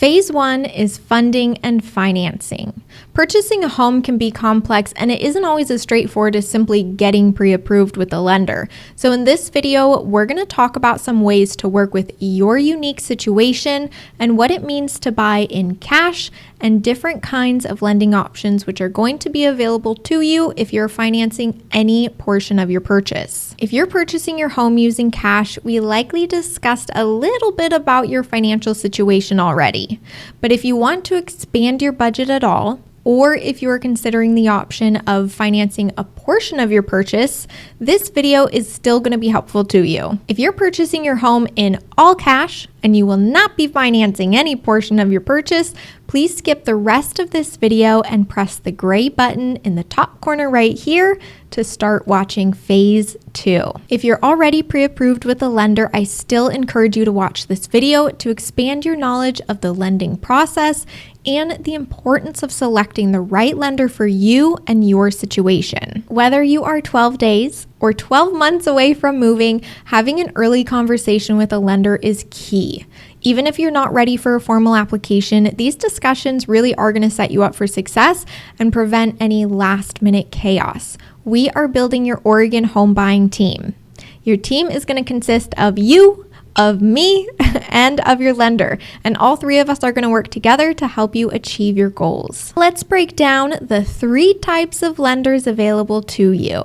Phase 1 is funding and financing. Purchasing a home can be complex, and it isn't always as straightforward as simply getting pre-approved with the lender. So in this video, we're going to talk about some ways to work with your unique situation and what it means to buy in cash and different kinds of lending options which are going to be available to you if you're financing any portion of your purchase. If you're purchasing your home using cash, we likely discussed a little bit about your financial situation already. But if you want to expand your budget at all, or if you are considering the option of financing a portion of your purchase, this video is still going to be helpful to you. If you're purchasing your home in all cash and you will not be financing any portion of your purchase, please skip the rest of this video and press the gray button in the top corner right here to start watching phase 2. If you're already pre-approved with a lender, I still encourage you to watch this video to expand your knowledge of the lending process and the importance of selecting the right lender for you and your situation. Whether you are 12 days or 12 months away from moving, having an early conversation with a lender is key. Even if you're not ready for a formal application, these discussions really are going to set you up for success and prevent any last-minute chaos. We are building your Oregon home buying team. Your team is going to consist of you, of me, and of your lender, and all three of us are going to work together to help you achieve your goals. Let's break down the 3 types of lenders available to you.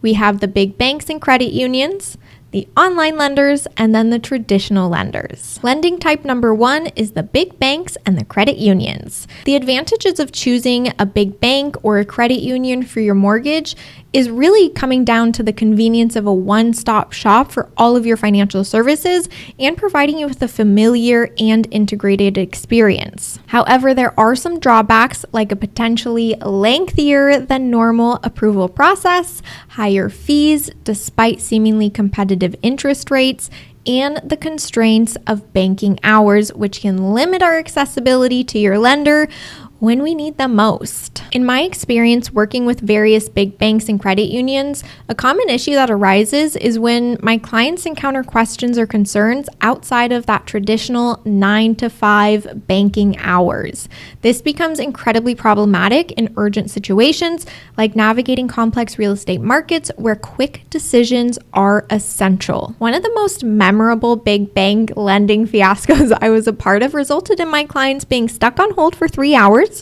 We have the big banks and credit unions, the online lenders, and then the traditional lenders. Lending type number 1 is the big banks and the credit unions. The advantages of choosing a big bank or a credit union for your mortgage is really coming down to the convenience of a one-stop shop for all of your financial services and providing you with a familiar and integrated experience. However, there are some drawbacks like a potentially lengthier than normal approval process, higher fees despite seemingly competitive interest rates, and the constraints of banking hours, which can limit our accessibility to your lender when we need them most. In my experience working with various big banks and credit unions, a common issue that arises is when my clients encounter questions or concerns outside of that traditional 9 to 5 banking hours. This becomes incredibly problematic in urgent situations like navigating complex real estate markets where quick decisions are essential. One of the most memorable big bank lending fiascos I was a part of resulted in my clients being stuck on hold for 3 hours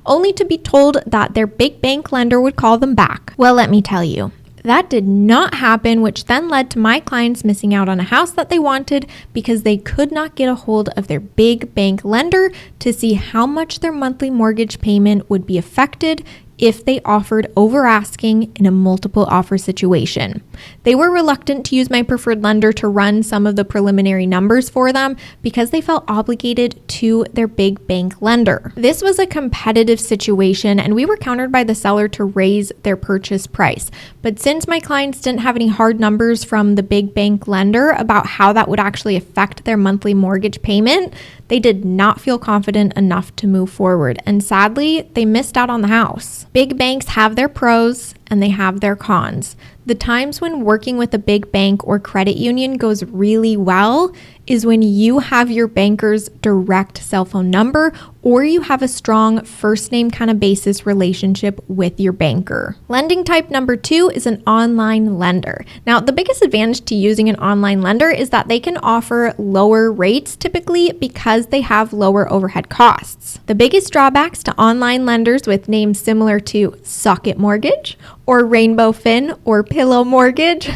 only to be told that their big bank lender would call them back. Well, let me tell you, that did not happen, which then led to my clients missing out on a house that they wanted because they could not get a hold of their big bank lender to see how much their monthly mortgage payment would be affected if they offered over asking in a multiple offer situation. They were reluctant to use my preferred lender to run some of the preliminary numbers for them because they felt obligated to their big bank lender. This was a competitive situation and we were countered by the seller to raise their purchase price. But since my clients didn't have any hard numbers from the big bank lender about how that would actually affect their monthly mortgage payment, they did not feel confident enough to move forward, and sadly, they missed out on the house. Big banks have their pros and they have their cons. The times when working with a big bank or credit union goes really well is when you have your banker's direct cell phone number or you have a strong first name kind of basis relationship with your banker. Lending type number 2 is an online lender. Now, the biggest advantage to using an online lender is that they can offer lower rates typically because they have lower overhead costs. The biggest drawbacks to online lenders with names similar to Socket Mortgage or Rainbow Fin or Pillow Mortgage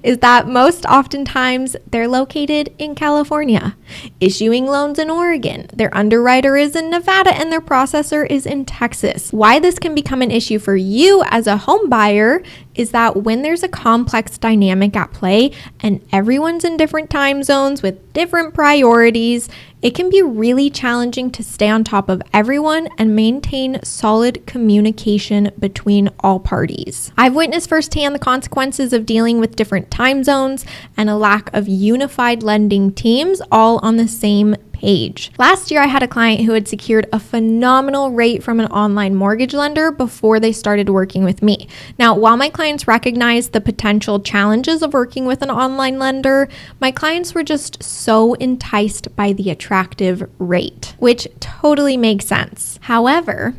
is that most oftentimes they're located in California, issuing loans in Oregon. Their underwriter is in Nevada and their processor is in Texas. Why this can become an issue for you as a home buyer is that when there's a complex dynamic at play and everyone's in different time zones with different priorities, it can be really challenging to stay on top of everyone and maintain solid communication between all parties. I've witnessed firsthand the consequences of dealing with different time zones and a lack of unified lending teams all on the same page. page. Last year, I had a client who had secured a phenomenal rate from an online mortgage lender before they started working with me. Now, while my clients recognized the potential challenges of working with an online lender, my clients were just so enticed by the attractive rate, which totally makes sense. However,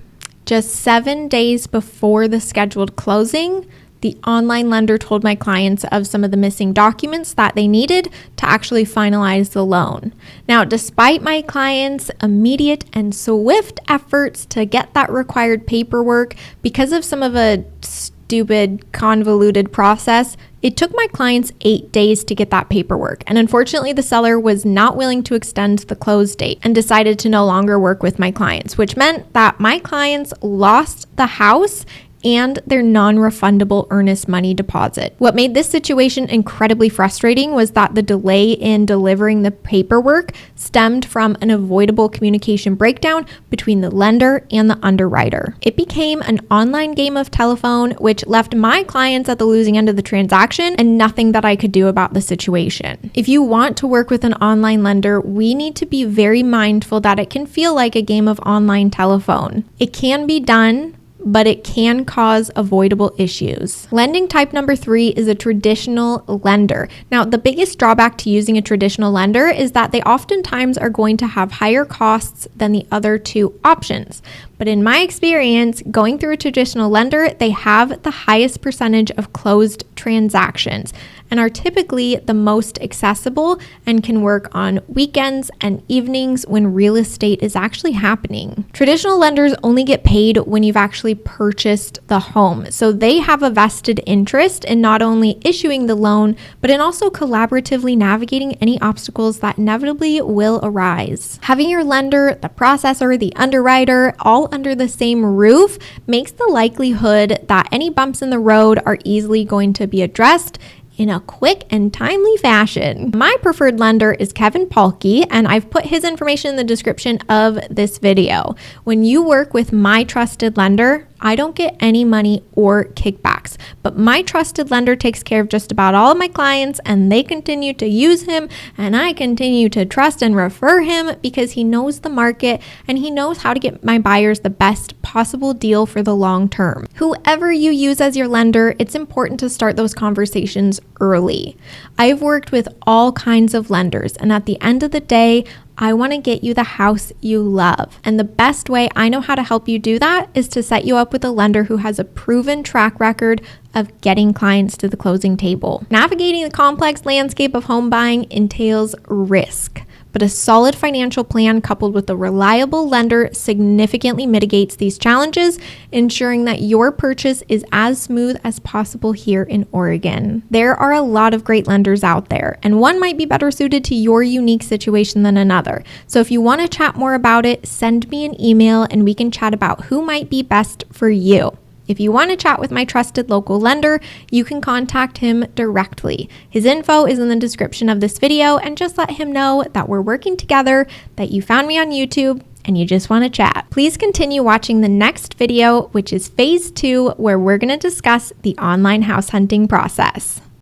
just 7 days before the scheduled closing, the online lender told my clients of some of the missing documents that they needed to actually finalize the loan. Now, despite my clients' immediate and swift efforts to get that required paperwork, because of some of a stupid, convoluted process, it took my clients 8 days to get that paperwork. And unfortunately, the seller was not willing to extend the close date and decided to no longer work with my clients, which meant that my clients lost the house and their non-refundable earnest money deposit. What made this situation incredibly frustrating was that the delay in delivering the paperwork stemmed from an avoidable communication breakdown between the lender and the underwriter. It became an online game of telephone, which left my clients at the losing end of the transaction and nothing that I could do about the situation. If you want to work with an online lender, we need to be very mindful that it can feel like a game of online telephone. It can be done, but it can cause avoidable issues. Lending type number 3 is a traditional lender. Now, the biggest drawback to using a traditional lender is that they oftentimes are going to have higher costs than the other two options. But in my experience, going through a traditional lender, they have the highest percentage of closed transactions and are typically the most accessible and can work on weekends and evenings when real estate is actually happening. Traditional lenders only get paid when you've actually purchased the home. So they have a vested interest in not only issuing the loan, but in also collaboratively navigating any obstacles that inevitably will arise. Having your lender, the processor, the underwriter, all under the same roof makes the likelihood that any bumps in the road are easily going to be addressed in a quick and timely fashion. My preferred lender is Palke, and I've put his information in the description of this video. When you work with my trusted lender, I don't get any money or kickbacks, but my trusted lender takes care of just about all of my clients, and they continue to use him, and I continue to trust and refer him because he knows the market and he knows how to get my buyers the best possible deal for the long term. Whoever you use as your lender, it's important to start those conversations early. I've worked with all kinds of lenders, and at the end of the day, I want to get you the house you love. And the best way I know how to help you do that is to set you up with a lender who has a proven track record of getting clients to the closing table. Navigating the complex landscape of home buying entails risk, but a solid financial plan coupled with a reliable lender significantly mitigates these challenges, ensuring that your purchase is as smooth as possible here in Oregon. There are a lot of great lenders out there, and one might be better suited to your unique situation than another. So if you want to chat more about it, send me an email and we can chat about who might be best for you. If you want to chat with my trusted local lender, you can contact him directly. His info is in the description of this video, and just let him know that we're working together, that you found me on YouTube, and you just want to chat. Please continue watching the next video, which is phase 2, where we're going to discuss the online house hunting process.